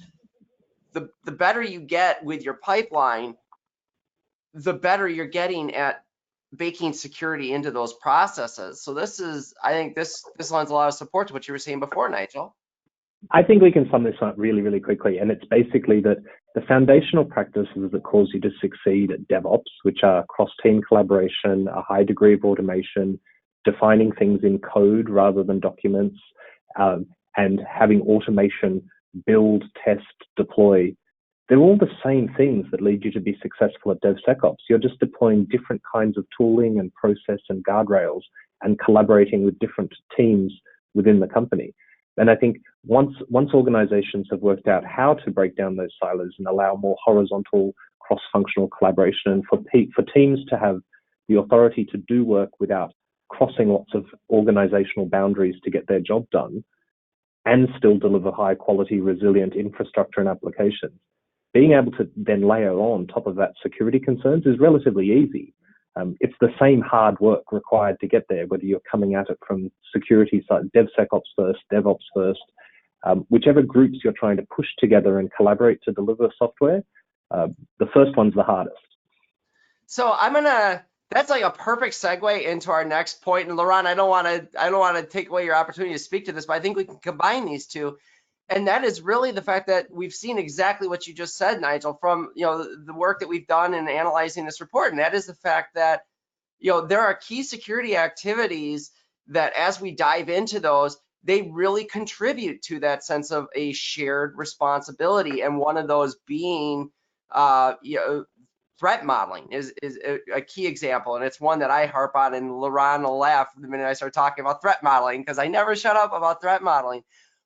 the better you get with your pipeline, the better you're getting at baking security into those processes. So this is, I think this lends a lot of support to what you were saying before, Nigel. I think we can sum this up really, really quickly. And it's basically that the foundational practices that cause you to succeed at DevOps, which are cross-team collaboration, a high degree of automation, defining things in code rather than documents, and having automation build, test, deploy, they're all the same things that lead you to be successful at DevSecOps. You're just deploying different kinds of tooling and process and guardrails and collaborating with different teams within the company. And I think once organizations have worked out how to break down those silos and allow more horizontal cross-functional collaboration, and for teams to have the authority to do work without crossing lots of organizational boundaries to get their job done, and still deliver high quality, resilient infrastructure and applications, being able to then layer on top of that security concerns is relatively easy. It's the same hard work required to get there, whether you're coming at it from security side, DevSecOps first, DevOps first, whichever groups you're trying to push together and collaborate to deliver software, the first one's the hardest. So that's like a perfect segue into our next point. And Laurent, I don't want to take away your opportunity to speak to this, but I think we can combine these two. And that is really the fact that we've seen exactly what you just said, Nigel, from the work that we've done in analyzing this report. And that is the fact that there are key security activities that, as we dive into those, they really contribute to that sense of a shared responsibility. And one of those being threat modeling is a key example, and it's one that I harp on, and Laron will laugh the minute I start talking about threat modeling, because I never shut up about threat modeling.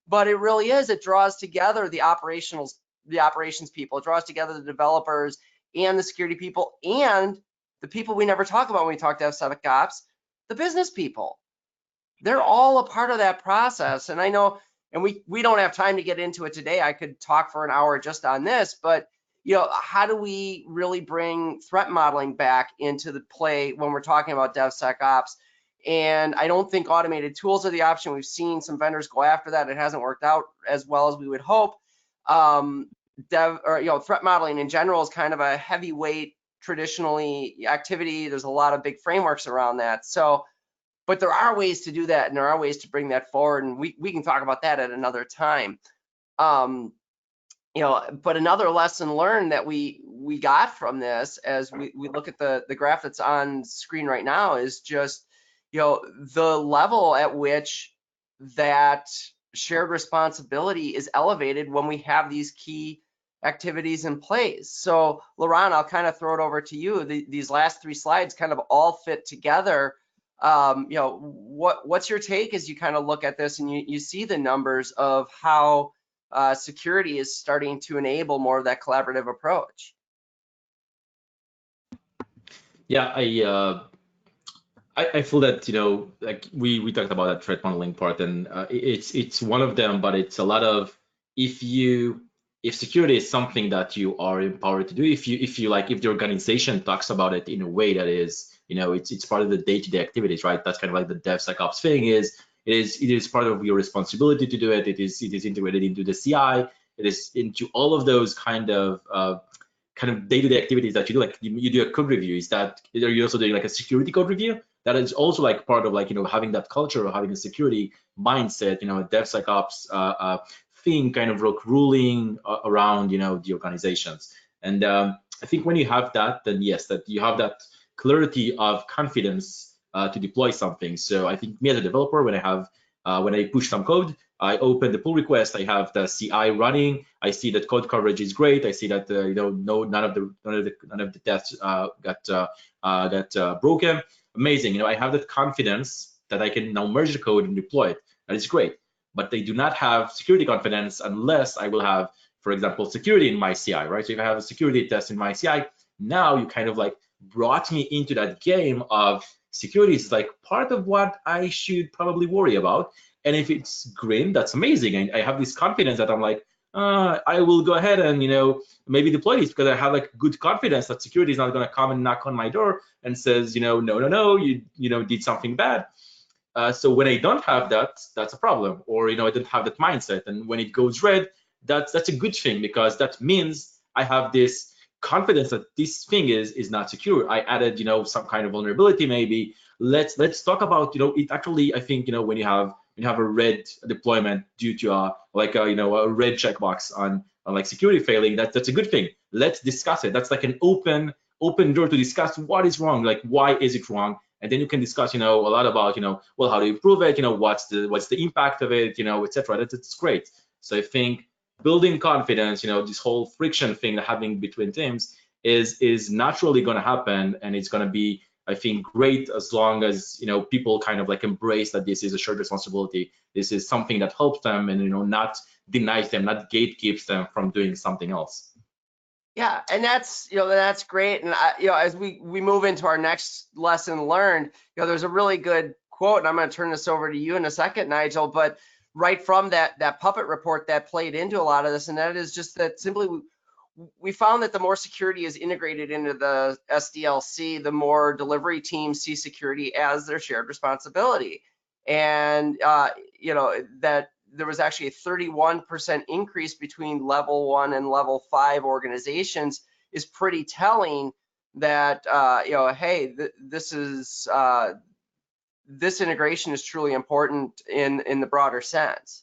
But it really is, it draws together the operations people, it draws together the developers and the security people and the people we never talk about when we talk DevSecOps, the business people. They're all a part of that process. And I know, and we don't have time to get into it today. I could talk for an hour just on this, but how do we really bring threat modeling back into the play when we're talking about DevSecOps? And I don't think automated tools are the option. We've seen some vendors go after that. It hasn't worked out as well as we would hope. Threat modeling in general is kind of a heavyweight traditionally activity. There's a lot of big frameworks around that. So, but there are ways to do that, and there are ways to bring that forward, and we can talk about that at another time. But another lesson learned that we got from this, as we look at the graph that's on screen right now, is just the level at which that shared responsibility is elevated when we have these key activities in place. So Laron, I'll kind of throw it over to you. These last 3 slides kind of all fit together. What's your take as you kind of look at this and you see the numbers of how security is starting to enable more of that collaborative approach? Yeah, I feel that like we talked about that threat modeling part, and it's one of them, but it's a lot of if security is something that you are empowered to do, if the organization talks about it in a way that is it's part of the day-to-day activities, right? That's kind of like the DevSecOps thing it is part of your responsibility to do it. It is integrated into the CI. It is into all of those kind of day-to-day activities that you do. Like you do a code review. Are you also doing like a security code review? That is also like part of having that culture or having a security mindset. A DevSecOps thing kind of ruling around the organizations. And I think when you have that, then yes, that you have that clarity of confidence to deploy something. So I think me as a developer, when I push some code, I open the pull request, I have the CI running, I see that code coverage is great, I see that none of the tests got broken. Amazing. I have that confidence that I can now merge the code and deploy it. That is great. But they do not have security confidence unless I will have, for example, security in my CI, right? So if I have a security test in my CI, now you kind of like brought me into that game of security is like part of what I should probably worry about. And if it's green, that's amazing. And I have this confidence that I'm like, I will go ahead and maybe deploy this because I have like good confidence that security is not going to come and knock on my door and says no, you did something bad. So when I don't have that, that's a problem. Or I don't have that mindset. And when it goes red, that's a good thing, because that means I have this confidence that this thing is not secure. I added some kind of vulnerability maybe. Let's talk about it. Actually, I think when you have a red deployment due to a red checkbox on like security failing, that's a good thing. Let's discuss it. That's like an open door to discuss what is wrong, like why is it wrong, and then you can discuss a lot about well, how to improve it, what's the impact of it, etc. That's great. So I think building confidence, this whole friction thing that having between teams is naturally going to happen, and it's going to be, I think, great as long as people kind of like embrace that this is a shared responsibility. This is something that helps them, and not denies them, not gatekeeps them from doing something else. Yeah, and that's great. And as we move into our next lesson learned, there's a really good quote, and I'm going to turn this over to you in a second, Nigel. But right from that puppet report that played into a lot of this, and that is just that simply we found that the more security is integrated into the SDLC, the more delivery teams see security as their shared responsibility. And that there was actually a 31% increase between level 1 and level 5 organizations is pretty telling that hey, this integration is truly important in the broader sense.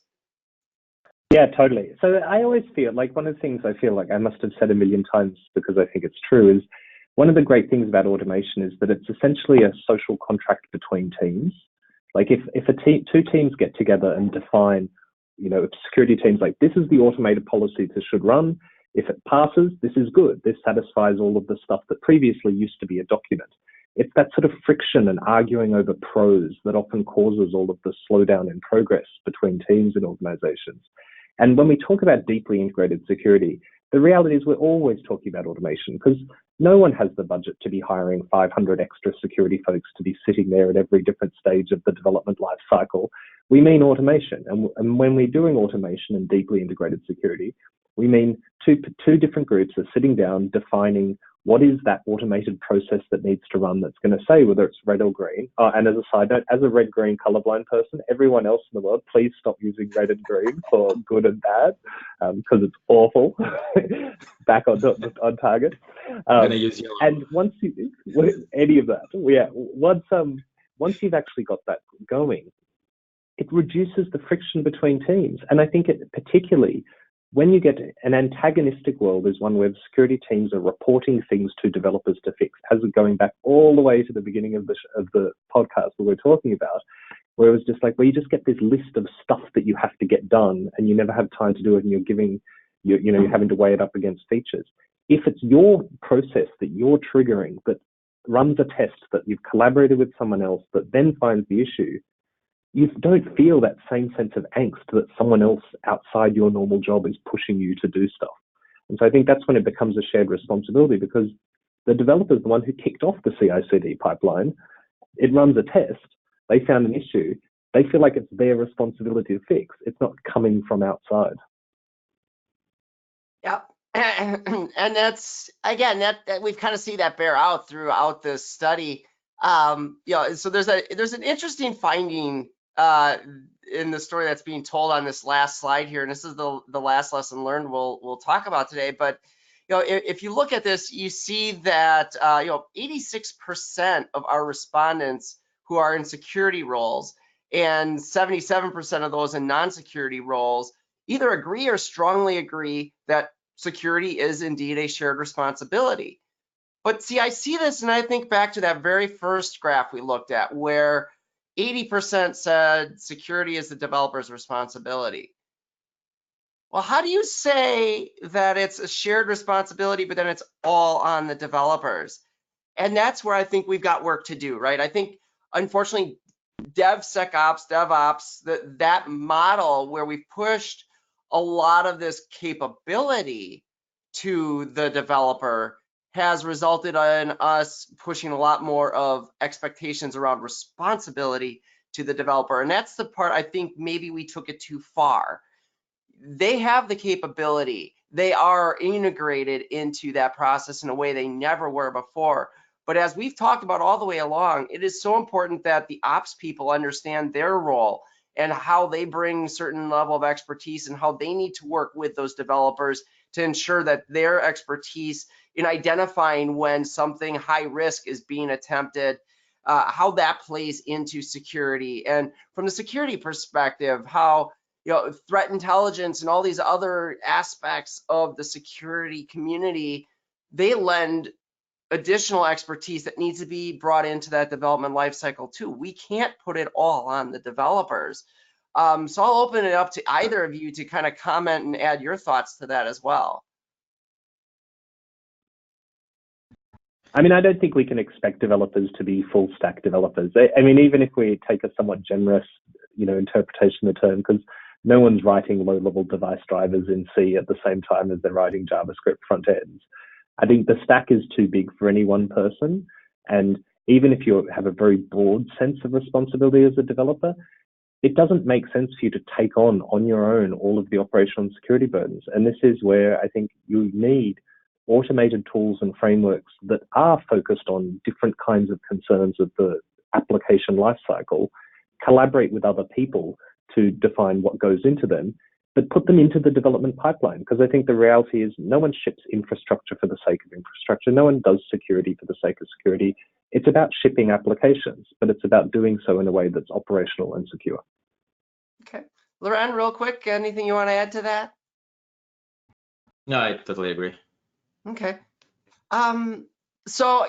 Yeah, totally. So I always feel like one of the things I feel like I must have said a million times because I think it's true is one of the great things about automation is that it's essentially a social contract between teams. Like if two teams get together and define, security teams, like this is the automated policy this should run, If it passes, this is good. This satisfies all of the stuff that previously used to be a document. It's that sort of friction and arguing over prose that often causes all of the slowdown in progress between teams and organizations. And when we talk about deeply integrated security, the reality is we're always talking about automation because no one has the budget to be hiring 500 extra security folks to be sitting there at every different stage of the development life cycle. We mean automation. And when we're doing automation and deeply integrated security, we mean two different groups are sitting down defining what is that automated process that needs to run that's going to say whether it's red or green. And as a side note, as a red-green colorblind person, everyone else in the world, please stop using red and green for good and bad because it's awful. Back on target. I'm going to use yellow. And once you, any of that, yeah, once you've actually got that going, it reduces the friction between teams. And I think it particularly, when you get an antagonistic world is one where security teams are reporting things to developers to fix, as going back all the way to the beginning of the podcast that we're talking about, where it was just like, where you just get this list of stuff that you have to get done and you never have time to do it and you're having to weigh it up against features. If it's your process that you're triggering that runs a test that you've collaborated with someone else that then finds the issue, you don't feel that same sense of angst that someone else outside your normal job is pushing you to do stuff. And so I think that's when it becomes a shared responsibility because the developer is the one who kicked off the CI/CD pipeline. It runs a test. They found an issue. They feel like it's their responsibility to fix. It's not coming from outside. Yep. And that's, again, that we've kind of seen that bear out throughout this study. So there's an interesting finding in the story that's being told on this last slide here, and this is the last lesson learned we'll talk about today. But if you look at this, you see that 86% of our respondents who are in security roles and 77% of those in non-security roles either agree or strongly agree that security is indeed a shared responsibility. But see, I see this and I think back to that very first graph we looked at where 80% said security is the developer's responsibility. Well, how do you say that it's a shared responsibility, but then it's all on the developers? And that's where I think we've got work to do, right? I think, unfortunately, DevSecOps, DevOps, that model where we've pushed a lot of this capability to the developer has resulted in us pushing a lot more of expectations around responsibility to the developer. And that's the part I think maybe we took it too far. They have the capability. They are integrated into that process in a way they never were before. But as we've talked about all the way along, it is so important that the ops people understand their role and how they bring certain level of expertise and how they need to work with those developers to ensure that their expertise in identifying when something high risk is being attempted, how that plays into security. And from the security perspective, how threat intelligence and all these other aspects of the security community, they lend additional expertise that needs to be brought into that development lifecycle too. We can't put it all on the developers. So I'll open it up to either of you to kind of comment and add your thoughts to that as well. I mean, I don't think we can expect developers to be full stack developers. I mean, even if we take a somewhat generous, interpretation of the term, because no one's writing low-level device drivers in C at the same time as they're writing JavaScript front ends. I think the stack is too big for any one person. And even if you have a very broad sense of responsibility as a developer, it doesn't make sense for you to take on your own all of the operational and security burdens. And this is where I think you need automated tools and frameworks that are focused on different kinds of concerns of the application lifecycle, collaborate with other people to define what goes into them, but put them into the development pipeline. Because I think the reality is no one ships infrastructure for the sake of infrastructure. No one does security for the sake of security. It's about shipping applications, but it's about doing so in a way that's operational and secure. Okay. Loren, real quick, anything you want to add to that? No, I totally agree. Okay. So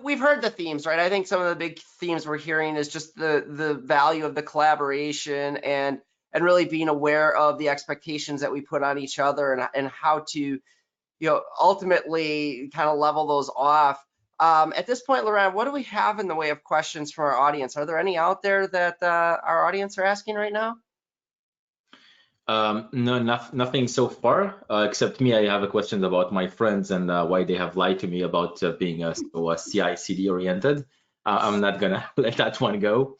we've heard the themes, right? I think some of the big themes we're hearing is just the value of the collaboration and really being aware of the expectations that we put on each other and how to ultimately kind of level those off. At this point, Laurent, what do we have in the way of questions from our audience? Are there any out there that our audience are asking right now? No, nothing so far, except me. I have a question about my friends and why they have lied to me about being so CI/CD oriented. I'm not gonna let that one go.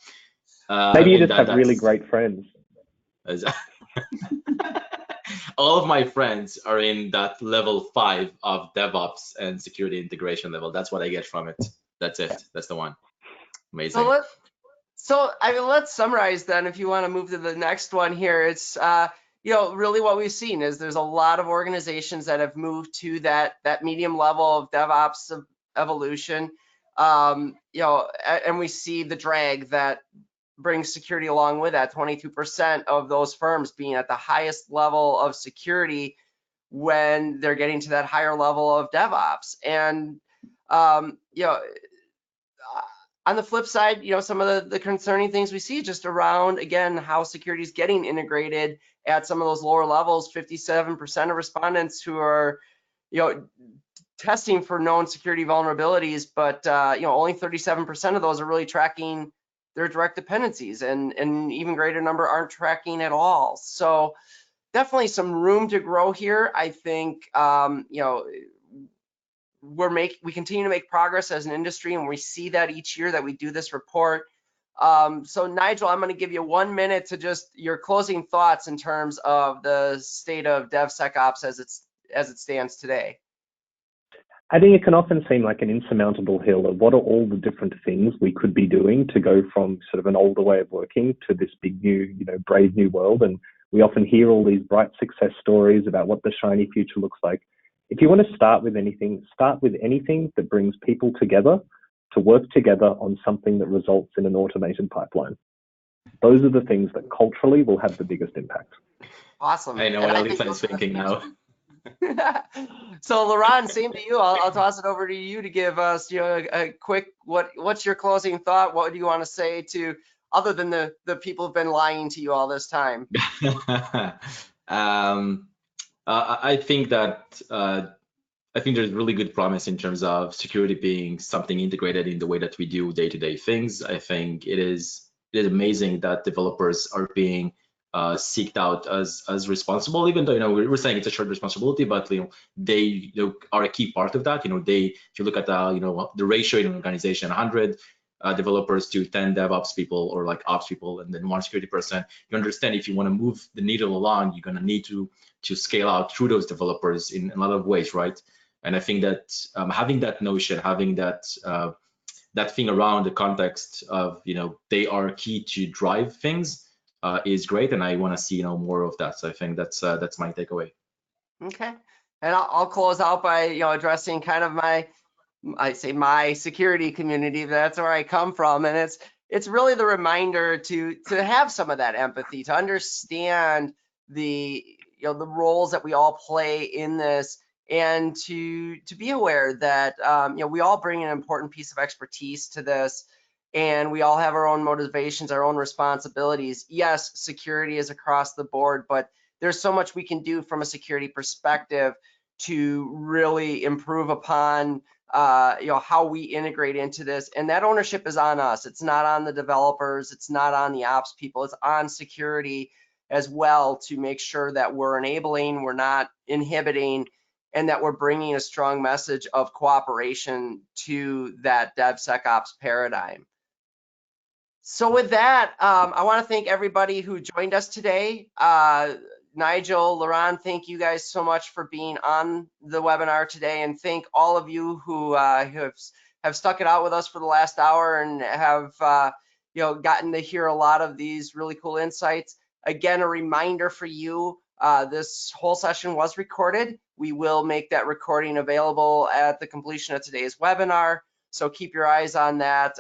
Maybe you just have really great friends. All of my friends are in that level 5 of DevOps and security integration level. That's what I get from it. That's it. That's the one. Amazing. So I mean, let's summarize then. If you want to move to the next one here, it's really what we've seen is there's a lot of organizations that have moved to that medium level of DevOps evolution. And we see the drag that brings security along with that. 22% of those firms being at the highest level of security when they're getting to that higher level of DevOps. And on the flip side, some of the concerning things we see just around, again, how security is getting integrated at some of those lower levels. 57% of respondents who are, testing for known security vulnerabilities, but only 37% of those are really tracking their direct dependencies, and an even greater number aren't tracking at all. So definitely some room to grow here. I think we continue to make progress as an industry, and we see that each year that we do this report. So Nigel, I'm going to give you 1 minute to just your closing thoughts in terms of the state of DevSecOps as it stands today. I think it can often seem like an insurmountable hill of what are all the different things we could be doing to go from sort of an older way of working to this big new, brave new world. And we often hear all these bright success stories about what the shiny future looks like. If you want to start with anything that brings people together to work together on something that results in an automated pipeline. Those are the things that culturally will have the biggest impact. Awesome. I know what Elisa is thinking now. So Laurent, same to you. I'll toss it over to you to give us a quick what's your closing thought? What do you want to say to, other than the people who've been lying to you all this time? I think there's really good promise in terms of security being something integrated in the way that we do day-to-day things. I think it is amazing that developers are being seeked out as responsible, even though we're saying it's a shared responsibility, but they are a key part of that. If you look at the ratio in an organization, 100 developers to 10 DevOps people or like ops people, and then 1 security person, you understand if you want to move the needle along, you're going to need to scale out through those developers in a lot of ways, right? And I think that having that notion, having that thing around the context of they are key to drive things is great, and I want to see more of that. So I think that's my takeaway. Okay, and I'll close out by addressing kind of my security community. That's where I come from, and it's really the reminder to have some of that empathy, to understand the roles that we all play in this, and to be aware that we all bring an important piece of expertise to this, and we all have our own motivations, our own responsibilities. Yes, security is across the board, but there's so much we can do from a security perspective to really improve upon how we integrate into this. And that ownership is on us. It's not on the developers. It's not on the ops people. It's on security as well, to make sure that we're enabling, we're not inhibiting, and that we're bringing a strong message of cooperation to that DevSecOps paradigm. So with that, I want to thank everybody who joined us today. Nigel, Laurent, thank you guys so much for being on the webinar today, and thank all of you who have stuck it out with us for the last hour and have gotten to hear a lot of these really cool insights. Again, a reminder for you, this whole session was recorded. We will make that recording available at the completion of today's webinar. So keep your eyes on that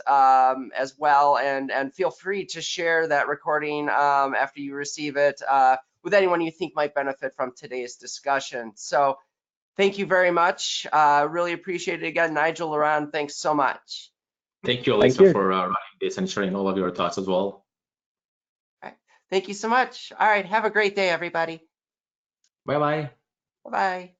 as well, and feel free to share that recording after you receive it with anyone you think might benefit from today's discussion. So thank you very much. Really appreciate it. Again, Nigel, Laurent, thanks so much. Thank you, Elisa, for running this and sharing all of your thoughts as well. All right. Thank you so much. All right, have a great day, everybody. Bye-bye. Bye-bye.